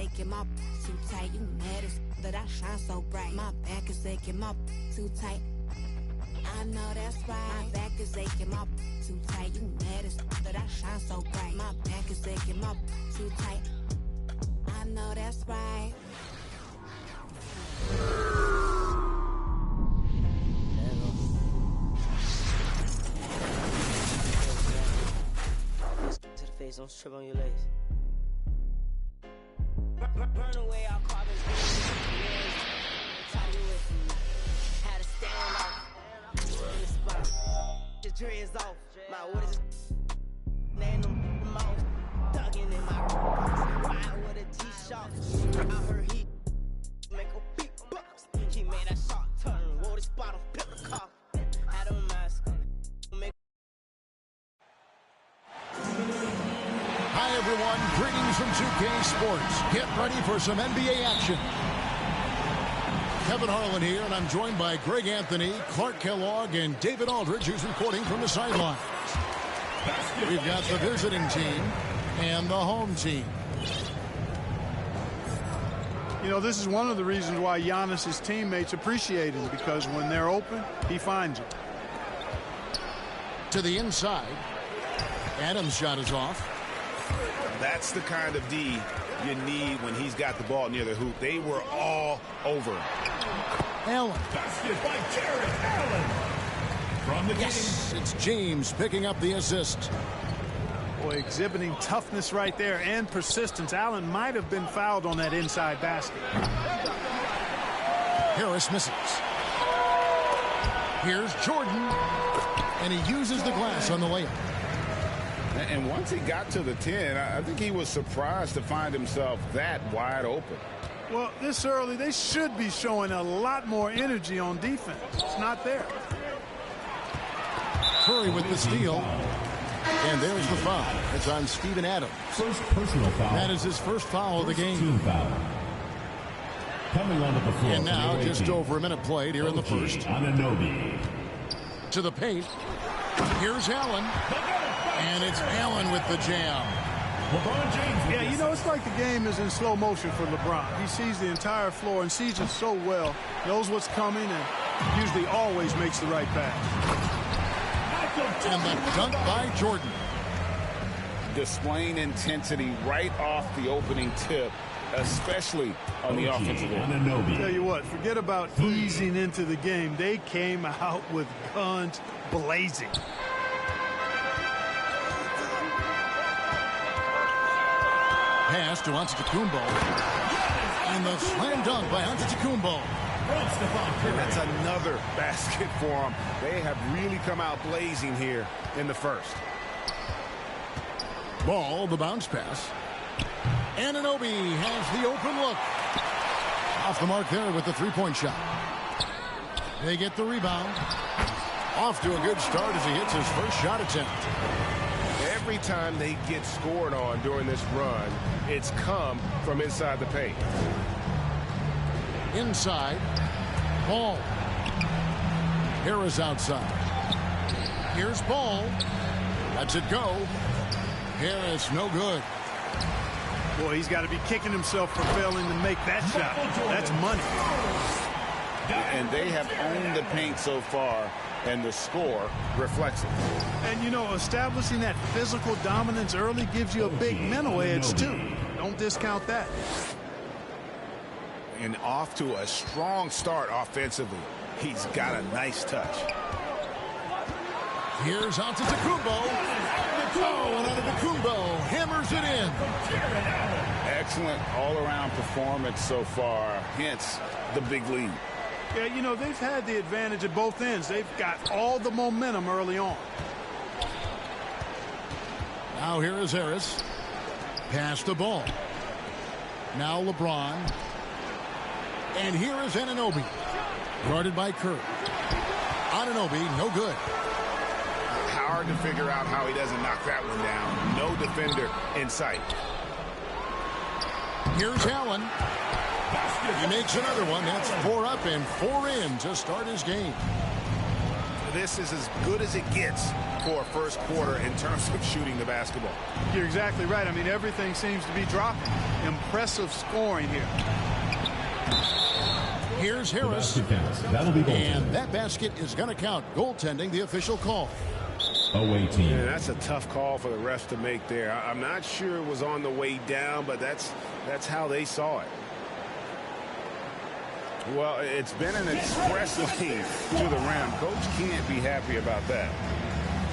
aching, my too tight. You mad as that I shine so bright. My back is aching, my too tight. I know that's right. My back is aching, my too tight. You mad as that I shine so bright. My back is aching, my too tight. I know that's right. To the face, don't strip on your legs. Burn away our carbon. Had to stand off. The dreads off. My orders. Name them mouth. Dugging in my ride with a T-shirt. I heard he make a big box. He made that shot turn. Wore this bottle, pip the car. Had a mask. Hi, everyone. Greetings from 2K Sports. Get ready for some NBA action. Kevin Harlan here, and I'm joined by Greg Anthony, Clark Kellogg, and David Aldridge, who's reporting from the sidelines. We've got the visiting team and the home team. You know, this is one of the reasons why Giannis's teammates appreciate him, because when they're open, he finds it. To the inside. Adams' shot is off. That's the kind of D you need when he's got the ball near the hoop. They were all over him. Allen. Basket by Jared Allen. From the Yes, it's James picking up the assist. Boy, exhibiting toughness right there and persistence. Allen might have been fouled on that inside basket. Harris misses. Here's Jordan, and he uses the glass on the layup. And once he got to the 10, I think he was surprised to find himself that wide open. Well, this early, they should be showing a lot more energy on defense. It's not there. Curry with the steal. And there's the foul. It's on Steven Adams. First personal foul. That is his first foul of the game. Team foul. Coming onto the floor. And now just over a minute played here in the first. Anunoby. To the paint. Here's Allen. And it's Allen with the jam. LeBron James. Yeah, you know, it's like the game is in slow motion for LeBron. He sees the entire floor and sees it so well, knows what's coming, and usually always makes the right pass. And the dunk by Jordan. Displaying intensity right off the opening tip, especially on the offensive end. Anunoby. Tell you what, forget about easing into the game. They came out with guns blazing. Pass to Antetokounmpo. And the slam dunk by Antetokounmpo. And that's another basket for them. They have really come out blazing here in the first. Ball, the bounce pass. Anunoby has the open look. Off the mark there with the three-point shot. They get the rebound. Off to a good start as he hits his first shot attempt. Every time they get scored on during this run, it's come from inside the paint. Inside. Ball. Harris outside. Here's Ball. Lets it go. Harris no good. Boy, he's got to be kicking himself for failing to make that shot. That's money. And they have owned the paint so far, and the score reflects it. And, you know, establishing that physical dominance early gives you a big mental edge, too. Don't discount that. And off to a strong start offensively. He's got a nice touch. Here's Antetokounmpo. Oh, and Antetokounmpo hammers it in. Excellent all-around performance so far, hence the big lead. Yeah, you know, they've had the advantage at both ends. They've got all the momentum early on. Now here is Harris. Pass the ball. Now LeBron. And here is Anunoby. Guarded by Curry. Anunoby, no good. Hard to figure out how he doesn't knock that one down. No defender in sight. Here's Allen. He makes another one. That's 4 up and 4 in to start his game. This is as good as it gets poor first quarter in terms of shooting the basketball. You're exactly right. I mean, everything seems to be dropping. Impressive scoring here. Here's Harris. That'll be and that basket is going to count. Goaltending, the official call. Away team. Yeah, that's a tough call for the refs to make there. I'm not sure it was on the way down, but that's how they saw it. Well, it's been an express lane to the rim. Coach can't be happy about that.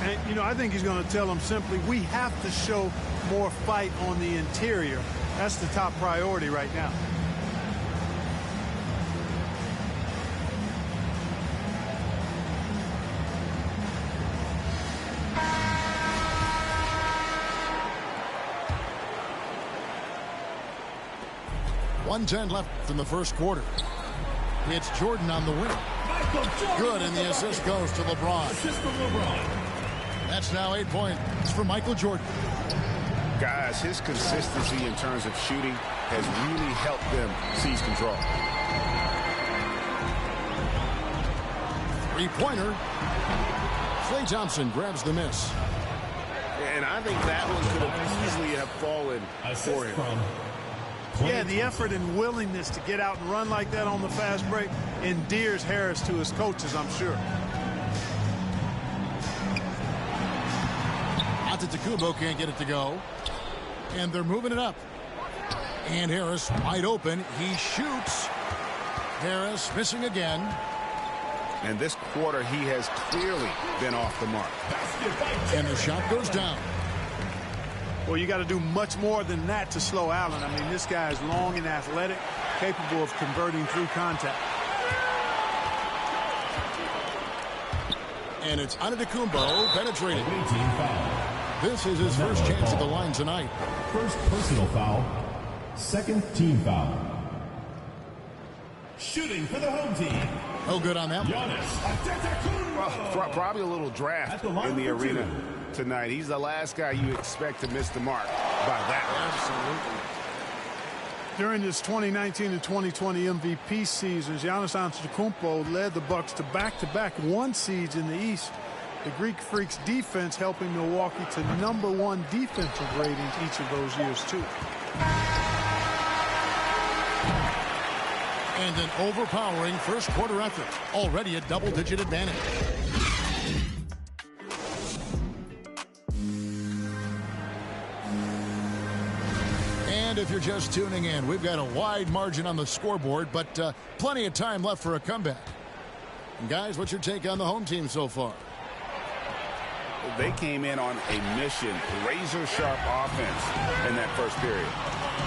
And, you know, I think he's going to tell them simply, we have to show more fight on the interior. That's the top priority right now. .110 left in the first quarter. It's Jordan on the winner. Good, and the assist goes to LeBron. That's now 8 points for Michael Jordan. Guys, his consistency in terms of shooting has really helped them seize control. Three-pointer. Klay Thompson grabs the miss. And I think that one could have easily have fallen for him. Yeah, the effort and willingness to get out and run like that on the fast break endears Harris to his coaches, I'm sure. Antetokounmpo can't get it to go. And they're moving it up. And Harris wide open. He shoots. Harris missing again. And this quarter, he has clearly been off the mark. And the shot goes down. Well, you got to do much more than that to slow Allen. I mean, this guy is long and athletic, capable of converting through contact. And it's Antetokounmpo penetrating. This is his first chance at the line tonight. First personal foul. Second team foul. Shooting for the home team. No good on that one. Well, probably a little draft in the arena tonight. He's the last guy you expect to miss the mark by that. Absolutely. During his 2019 and 2020 MVP seasons, Giannis Antetokounmpo led the Bucks to back-to-back 1 seeds in the East. The Greek Freaks defense helping Milwaukee to #1 defensive ratings each of those years, too. And an overpowering first quarter effort. Already a double-digit advantage. And if you're just tuning in, we've got a wide margin on the scoreboard, but plenty of time left for a comeback. And guys, what's your take on the home team so far? They came in on a mission, razor-sharp offense in that first period.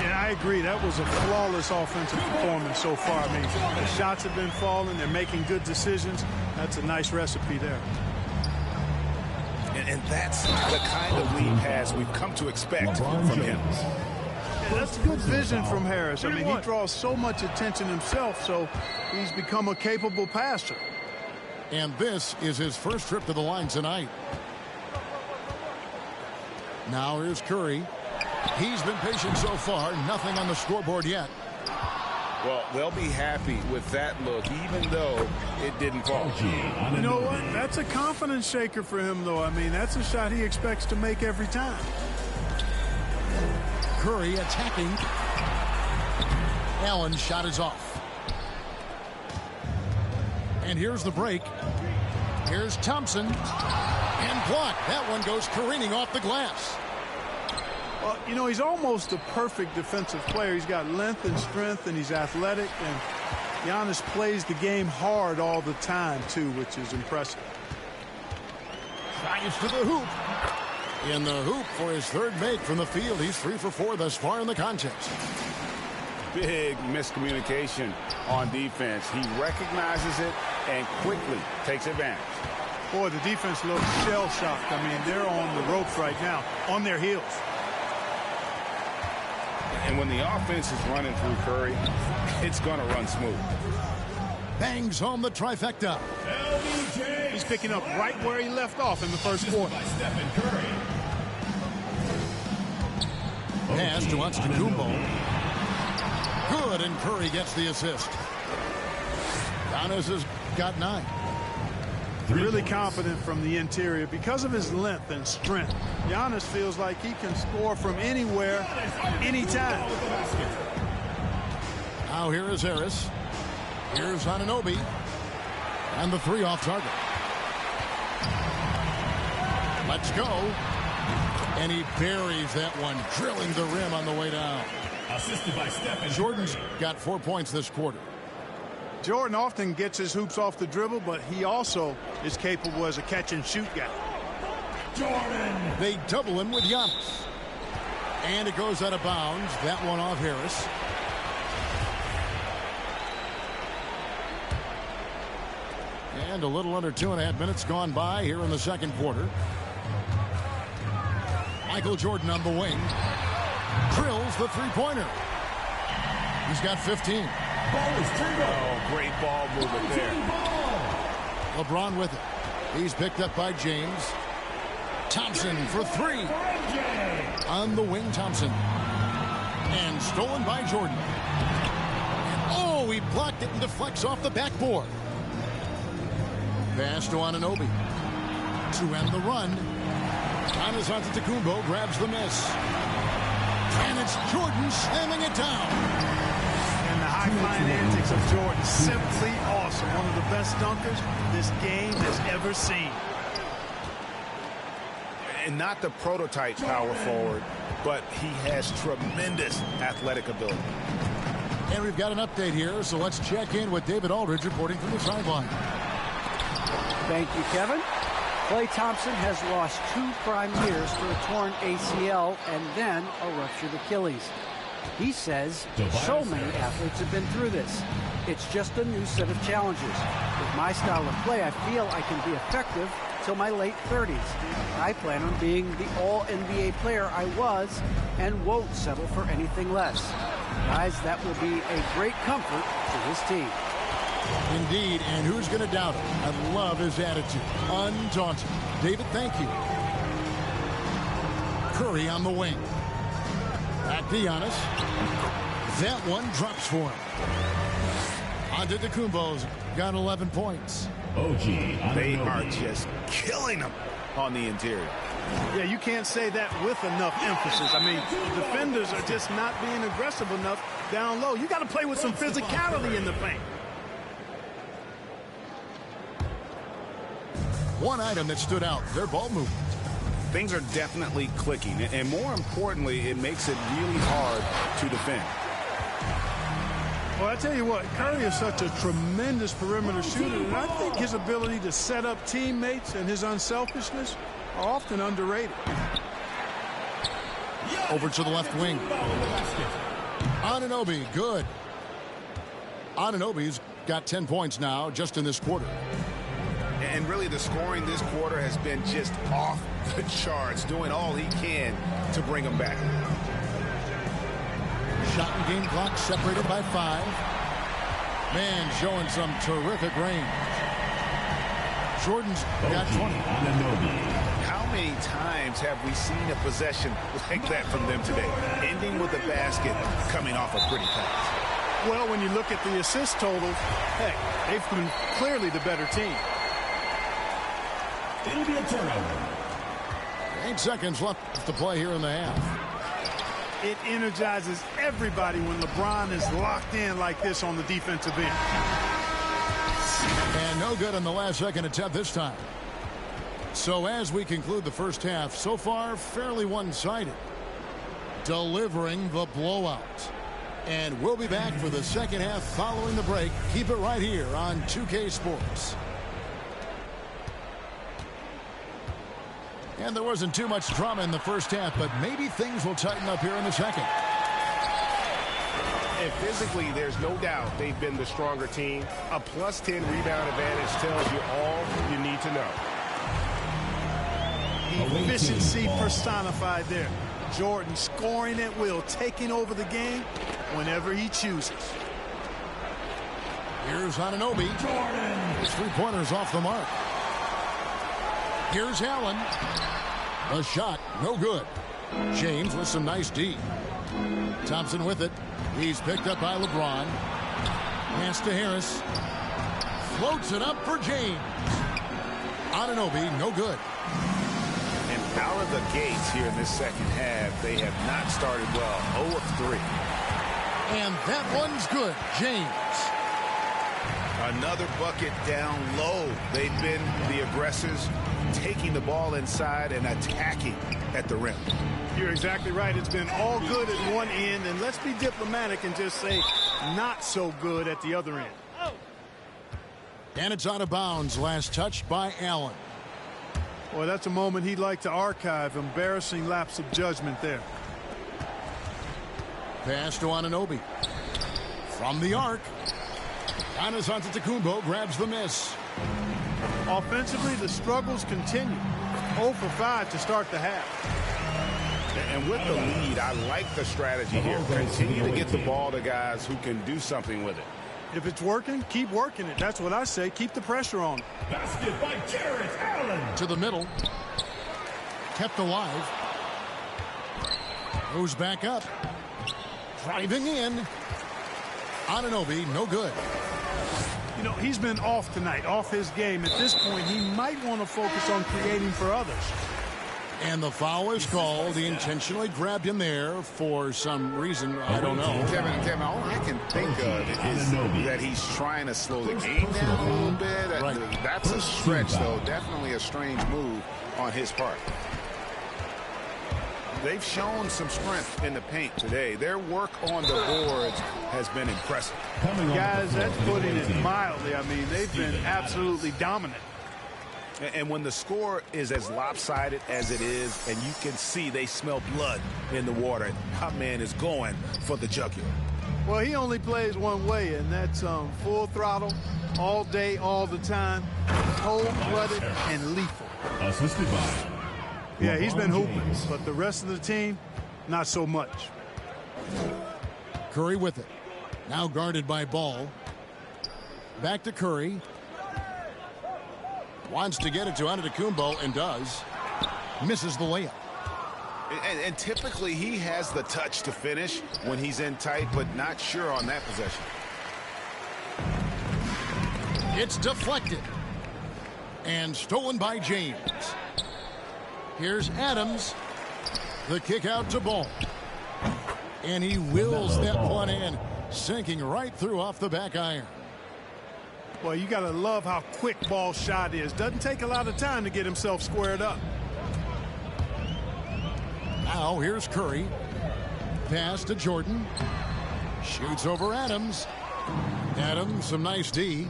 Yeah, I agree. That was a flawless offensive performance so far. I mean, the shots have been falling. They're making good decisions. That's a nice recipe there. And that's the kind of lead pass we've come to expect from him. Yeah, that's good vision from Harris. I mean, he draws so much attention himself, so he's become a capable passer. And this is his first trip to the line tonight. Now here's Curry. He's been patient so far. Nothing on the scoreboard yet. Well, they'll be happy with that look, even though it didn't fall. You know what? That's a confidence shaker for him, though. I mean, that's a shot he expects to make every time. Curry attacking. Allen's shot is off. And here's the break. Here's Thompson. And blocked. That one goes careening off the glass. Well, you know, he's almost a perfect defensive player. He's got length and strength, and he's athletic. And Giannis plays the game hard all the time, too, which is impressive. Drives to the hoop. In the hoop for his third make from the field. He's 3 for 4 thus far in the contest. Big miscommunication on defense. He recognizes it and quickly takes advantage. Boy, the defense looks shell-shocked. I mean, they're on the ropes right now, on their heels. And when the offense is running through Curry, it's going to run smooth. Bangs home the trifecta. He's picking up right where he left off in the first quarter. Pass to Antetokounmpo. Good, and Curry gets the assist. Giannis has got 9. Really confident from the interior because of his length and strength. Giannis feels like he can score from anywhere, anytime. Now here is Harris. Here's Anunoby. And the three off target. Let's go. And he buries that one, drilling the rim on the way down. Assisted by Stephen. Jordan's got 4 points this quarter. Jordan often gets his hoops off the dribble, but he also is capable as a catch-and-shoot guy. Jordan. They double him with Giannis. And it goes out of bounds. That one off Harris. And a little under 2.5 minutes gone by here in the second quarter. Michael Jordan on the wing. Drills the three-pointer. He's got 15. Oh, great ball movement there. LeBron with it. He's picked up by James. Thompson for three. On the wing, Thompson. And stolen by Jordan. Oh, he blocked it and deflects off the backboard. Pass to Anunoby. To end the run. Giannis Antetokounmpo grabs the miss. And it's Jordan slamming it down. And the high-flying antics of Jordan, simply awesome. One of the best dunkers this game has ever seen. And not the prototype power forward, but he has tremendous athletic ability. And we've got an update here, so let's check in with David Aldridge reporting from the sideline. Thank you, Kevin. Klay Thompson has lost 2 prime years for a torn ACL and then a ruptured Achilles. He says so many athletes have been through this. It's just a new set of challenges. With my style of play, I feel I can be effective till my late 30s. I plan on being the all-NBA player I was and won't settle for anything less. Guys, that will be a great comfort to his team. Indeed, and who's going to doubt him? I love his attitude. Undaunted. David, thank you. Curry on the wing. Back to Giannis. That one drops for him. Antetokounmpo's got 11 points. They are just killing him on the interior. Yeah, you can't say that with enough emphasis. I mean, defenders are just not being aggressive enough down low. You got to play with some physicality in the paint. One item that stood out, their ball movement. Things are definitely clicking, and more importantly, it makes it really hard to defend. Well, I tell you what, Curry is such a tremendous perimeter shooter, and I think his ability to set up teammates and his unselfishness are often underrated. Over to the left wing. Anunoby, good. Anunoby's got 10 points now just in this quarter. And really, the scoring this quarter has been just off the charts, doing all he can to bring him back. Shot and game clock separated by 5. Man, showing some terrific range. Jordan's got 20. How many times have we seen a possession like that from them today, ending with a basket coming off a pretty pass? Well, when you look at the assist totals, heck, they've been clearly the better team. It'll be a turnover. 8 seconds left to play here in the half. It energizes everybody when LeBron is locked in like this on the defensive end. And no good on the last second attempt this time. So as we conclude the first half, so far fairly one-sided. Delivering the blowout. And we'll be back for the second half following the break. Keep it right here on 2K Sports. And there wasn't too much drama in the first half, but maybe things will tighten up here in the second. And physically, there's no doubt they've been the stronger team. A +10 rebound advantage tells you all you need to know. Efficiency personified there. Jordan scoring at will, taking over the game whenever he chooses. Here's Anunoby. His three-pointer's off the mark. Here's Allen. A shot, no good. James with some nice D. Thompson with it. He's picked up by LeBron. Pass to Harris. Floats it up for James. Anunoby, no good. And out of the gates here in this second half, they have not started well. 0 of 3. And that one's good. James. Another bucket down low. They've been the aggressors, taking the ball inside and attacking at the rim. You're exactly right. It's been all good at one end, and let's be diplomatic and just say not so good at the other end. And it's out of bounds. Last touched by Allen. Boy, that's a moment he'd like to archive. Embarrassing lapse of judgment there. Pass to Anunoby. From the arc. Giannis Antetokounmpo grabs the miss. Offensively, the struggles continue. 0 for 5 to start the half. And with the lead, I like the strategy here. Continue to get the ball to guys who can do something with it. If it's working, keep working it. That's what I say. Keep the pressure on. Basket by Jarrett Allen. To the middle. Kept alive. Goes back up. Driving in. Anunoby, no good. You know, he's been off tonight, off his game. At this point, he might want to focus on creating for others. And the foul is called. He intentionally grabbed him there for some reason. I don't know. Kevin, all I can think of is that he's trying to slow the game down a little bit. Right. That's a stretch, though. Definitely a strange move on his part. They've shown some strength in the paint today. Their work on the boards has been impressive. Guys, that's putting it mildly. I mean, they've been absolutely dominant. And when the score is as lopsided as it is, and you can see they smell blood in the water, our man is going for the jugular. Well, he only plays one way, and that's full throttle, all day, all the time, cold-blooded and lethal. Assisted by. Yeah, he's been hooping, but the rest of the team, not so much. Curry with it. Now guarded by Ball. Back to Curry. Wants to get it to Antetokounmpo and does. Misses the layup. And typically he has the touch to finish when he's in tight, but not sure on that possession. It's deflected. And stolen by James. Here's Adams. The kick out to Ball. And he wills that one in, sinking right through off the back iron. Well, you got to love how quick Ball's shot is. Doesn't take a lot of time to get himself squared up. Now here's Curry. Pass to Jordan. Shoots over Adams. Adams, some nice D.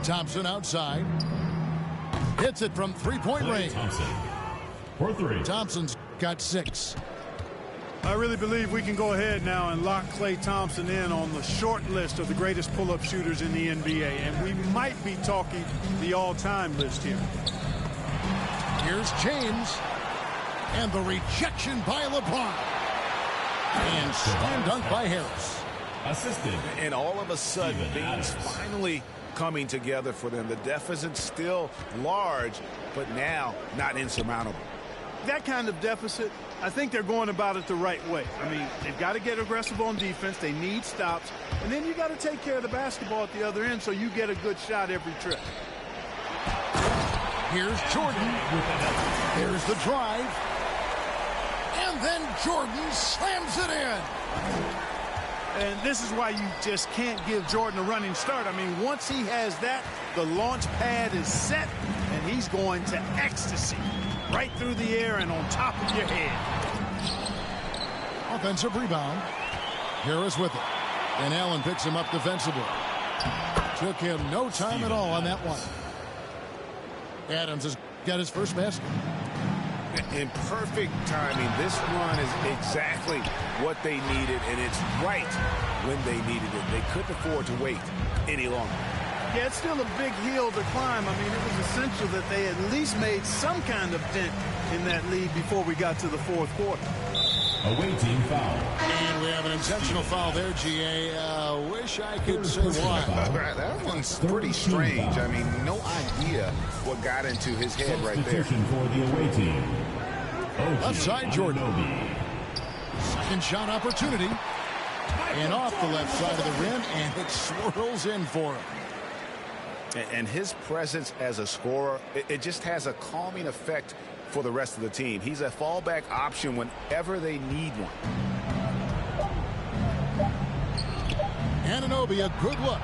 Thompson outside. Hits it from three-point range. Thompson for 3. Thompson's got 6. I really believe we can go ahead now and lock Klay Thompson in on the short list of the greatest pull-up shooters in the NBA. And we might be talking the all-time list here. Here's James. And the rejection by LeBron. And slam dunk by Harris. Assisted. And all of a sudden, things finally coming together for them. The deficit's still large, but now not insurmountable. That kind of deficit, I think they're going about it the right way. I mean, they've got to get aggressive on defense. They need stops. And then you got to take care of the basketball at the other end so you get a good shot every trip. Here's Jordan. There's the drive. And then Jordan slams it in. And this is why you just can't give Jordan a running start. I mean, once he has that, the launch pad is set, and he's going to ecstasy. Right through the air and on top of your head. Offensive rebound. Harris with it. And Allen picks him up defensively. Took him no time at all on that one. Adams has got his first basket. In perfect timing, this run is exactly what they needed, and it's right when they needed it. They couldn't afford to wait any longer. Yeah, it's still a big hill to climb. I mean, it was essential that they at least made some kind of dent in that lead before we got to the fourth quarter. Awaiting foul. And we have an intentional foul there, GA. Wish I could say why. That one's pretty strange. I mean, no idea what got into his head right there. Substitution for the away team. Left side, Jordan. Second shot opportunity. And off the left side of the rim, and it swirls in for him. And his presence as a scorer, it just has a calming effect for the rest of the team. He's a fallback option whenever they need one. Anunoby, a good look.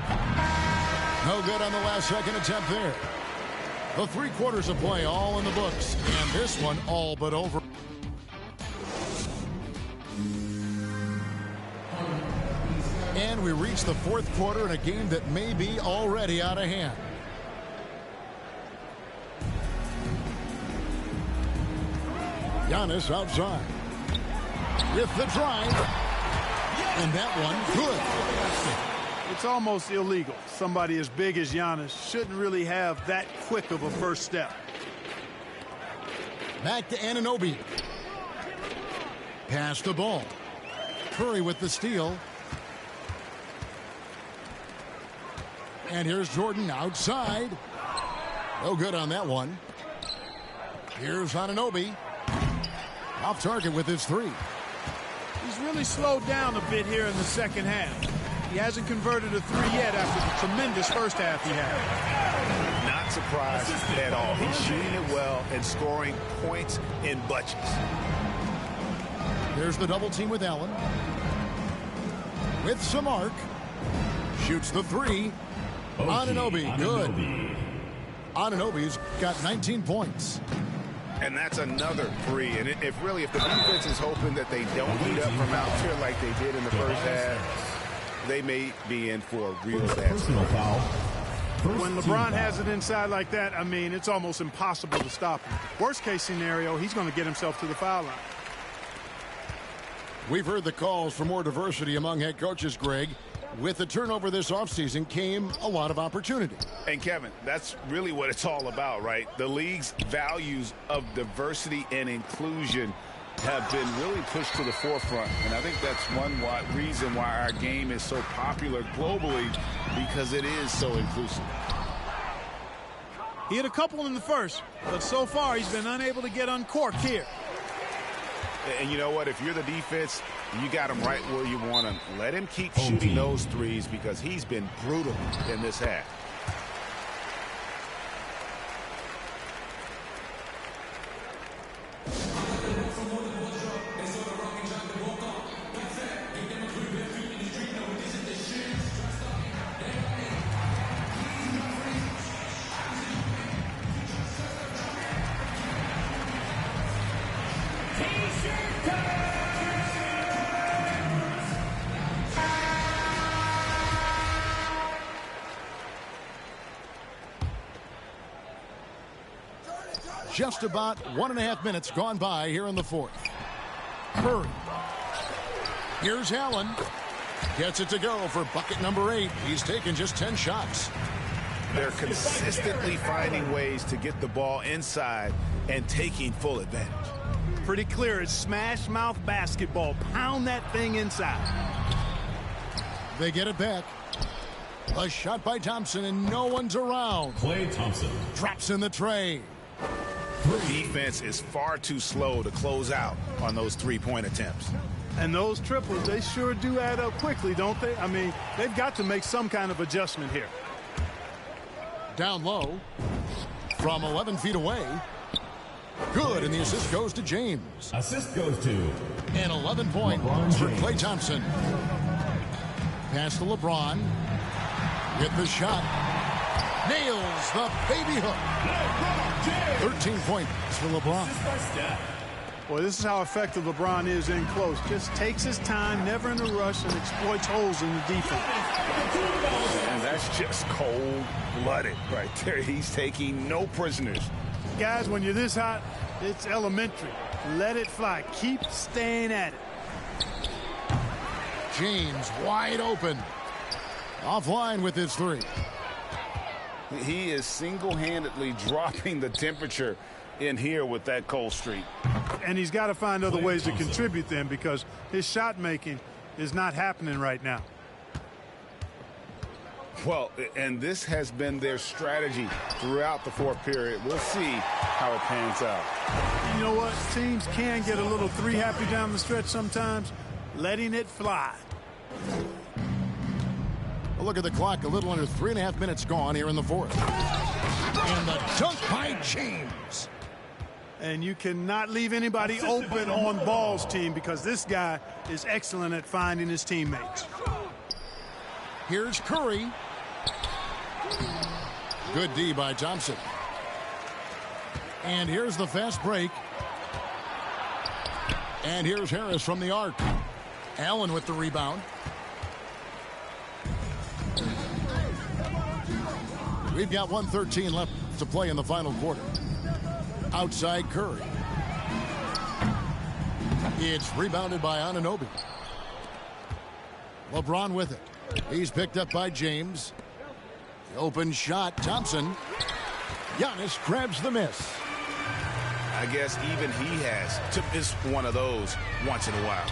No good on the last second attempt there. The 3 quarters of play all in the books, and this one all but over. And we reach the 4th quarter in a game that may be already out of hand. Giannis outside with the drive, and that one good. It's almost illegal. Somebody as big as Giannis shouldn't really have that quick of a first step. Back to Anunoby. Pass the ball. Curry with the steal. And here's Jordan outside. No good on that one. Here's Anunoby. Off target with his 3. He's really slowed down a bit here in the second half. He hasn't converted a 3 yet after the tremendous first half he had. Not surprised at all. He's shooting it well and scoring points in bunches. There's the double team with Allen. With some arc. Shoots the 3. Anunoby, good. Anunoby's got 19 points. And that's another 3. And if the defense is hoping that they don't heat up from out here like they did in the first half, they may be in for a real bad personal foul. When LeBron has it inside like that, I mean, it's almost impossible to stop him. Worst case scenario, he's going to get himself to the foul line. We've heard the calls for more diversity among head coaches, Greg. With the turnover this offseason came a lot of opportunity. And Kevin, that's really what it's all about, right? The league's values of diversity and inclusion have been really pushed to the forefront. And I think that's one reason why our game is so popular globally, because it is so inclusive. He hit a couple in the first, but so far he's been unable to get uncorked here. And you know what? If you're the defense, you got him right where you want him. Let him keep shooting those 3s because he's been brutal in this half. Just about 1.5 minutes gone by here in the 4th. Curry. Here's Allen. Gets it to go for bucket number 8. He's taken just 10 shots. They're consistently finding ways to get the ball inside and taking full advantage. Pretty clear. It's smash mouth basketball. Pound that thing inside. They get it back. A shot by Thompson, and no one's around. Klay Thompson drops in the tray. Defense is far too slow to close out on those 3-point attempts. And those triples, they sure do add up quickly, don't they? I mean, they've got to make some kind of adjustment here. Down low from 11 feet away. Good, and the assist goes to James. Assist goes to and 11 points for Klay Thompson. Pass to LeBron. Get the shot. Nails the baby hook. 13 points for LeBron. Boy, this is how effective LeBron is in close. Just takes his time, never in a rush, and exploits holes in the defense. And that's just cold-blooded right there. He's taking no prisoners. Guys, when you're this hot, it's elementary. Let it fly. Keep staying at it. James wide open. Offline with his 3. He is single-handedly dropping the temperature in here with that cold streak. And he's got to find other ways to contribute then, because his shot making is not happening right now. Well, and this has been their strategy throughout the 4th period. We'll see how it pans out. You know what? Teams can get a little 3 happy down the stretch sometimes. Letting it fly. A look at the clock, a little under 3.5 minutes gone here in the fourth. And the dunk by James. And you cannot leave anybody open on balls, team, because this guy is excellent at finding his teammates. Here's Curry. Good D by Thompson. And here's the fast break. And here's Harris from the arc. Allen with the rebound. We've got 1:13 left to play in the final quarter. Outside Curry. It's rebounded by Anunoby. LeBron with it. He's picked up by James. The open shot, Thompson. Giannis grabs the miss. I guess even he has to miss one of those once in a while.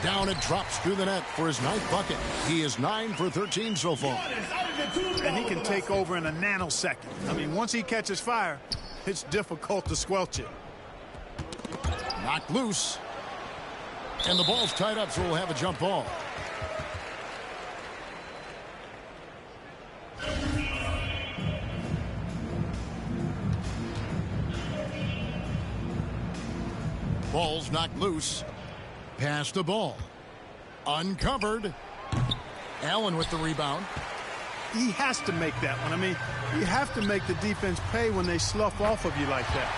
Down it drops through the net for his 9th bucket. He is 9 for 13 so far. And he can take over in a nanosecond. I mean, once he catches fire, it's difficult to squelch it. Knocked loose. And the ball's tied up, so we'll have a jump ball. Ball's knocked loose. Pass the ball. Uncovered. Allen with the rebound. He has to make that one. I mean, you have to make the defense pay when they slough off of you like that.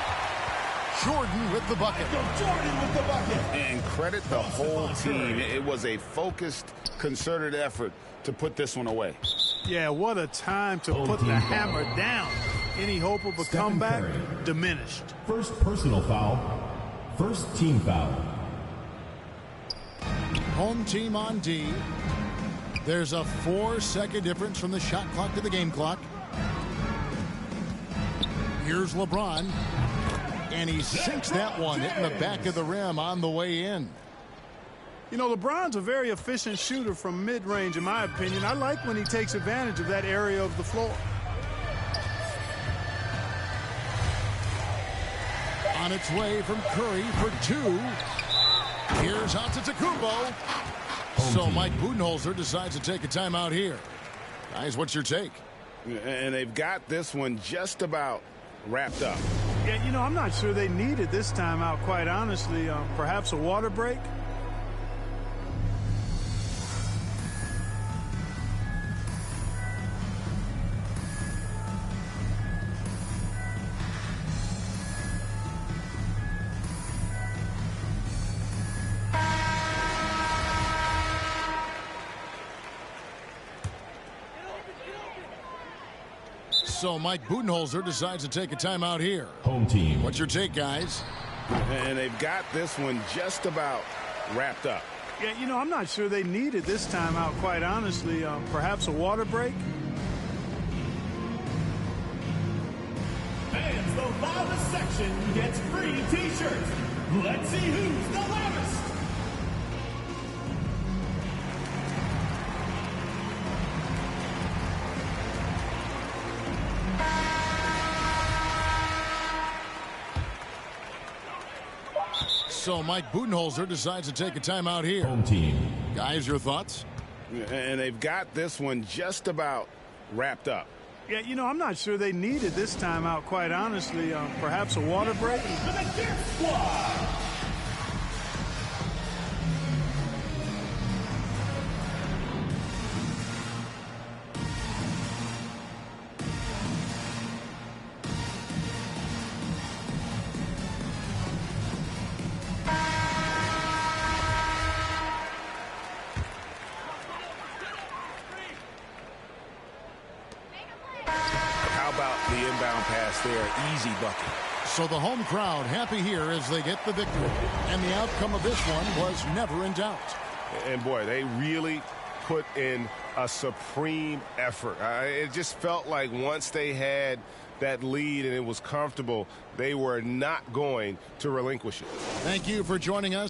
Jordan with the bucket. And credit the whole team. It was a focused, concerted effort to put this one away. Yeah, what a time to put the hammer down. Any hope of a comeback diminished. First personal foul. First team foul. Home team on D. There's a 4-second difference from the shot clock to the game clock. Here's LeBron. And he sinks that one, hitting the back of the rim on the way in. You know, LeBron's a very efficient shooter from mid-range, in my opinion. I like when he takes advantage of that area of the floor. On its way from Curry for 2. Here's Antetokounmpo. So Mike Budenholzer decides to take a timeout here. Guys, what's your take? And they've got this one just about wrapped up. Yeah, you know, I'm not sure they needed this timeout, quite honestly. Perhaps a water break? So Mike Budenholzer decides to take a timeout here. Home team. What's your take, guys? And they've got this one just about wrapped up. Yeah, you know, I'm not sure they needed this timeout, quite honestly. Perhaps a water break? Fans, the loudest section gets free t-shirts. Let's see who's the loudest. So Mike Budenholzer decides to take a timeout here. Home team. Guys, your thoughts? And they've got this one just about wrapped up. Yeah, you know, I'm not sure they needed this timeout, quite honestly. Perhaps a water break? Pass there, easy bucket. So the home crowd happy here as they get the victory. And the outcome of this one was never in doubt. And boy, they really put in a supreme effort. It just felt like once they had that lead and it was comfortable, they were not going to relinquish it. Thank you for joining us.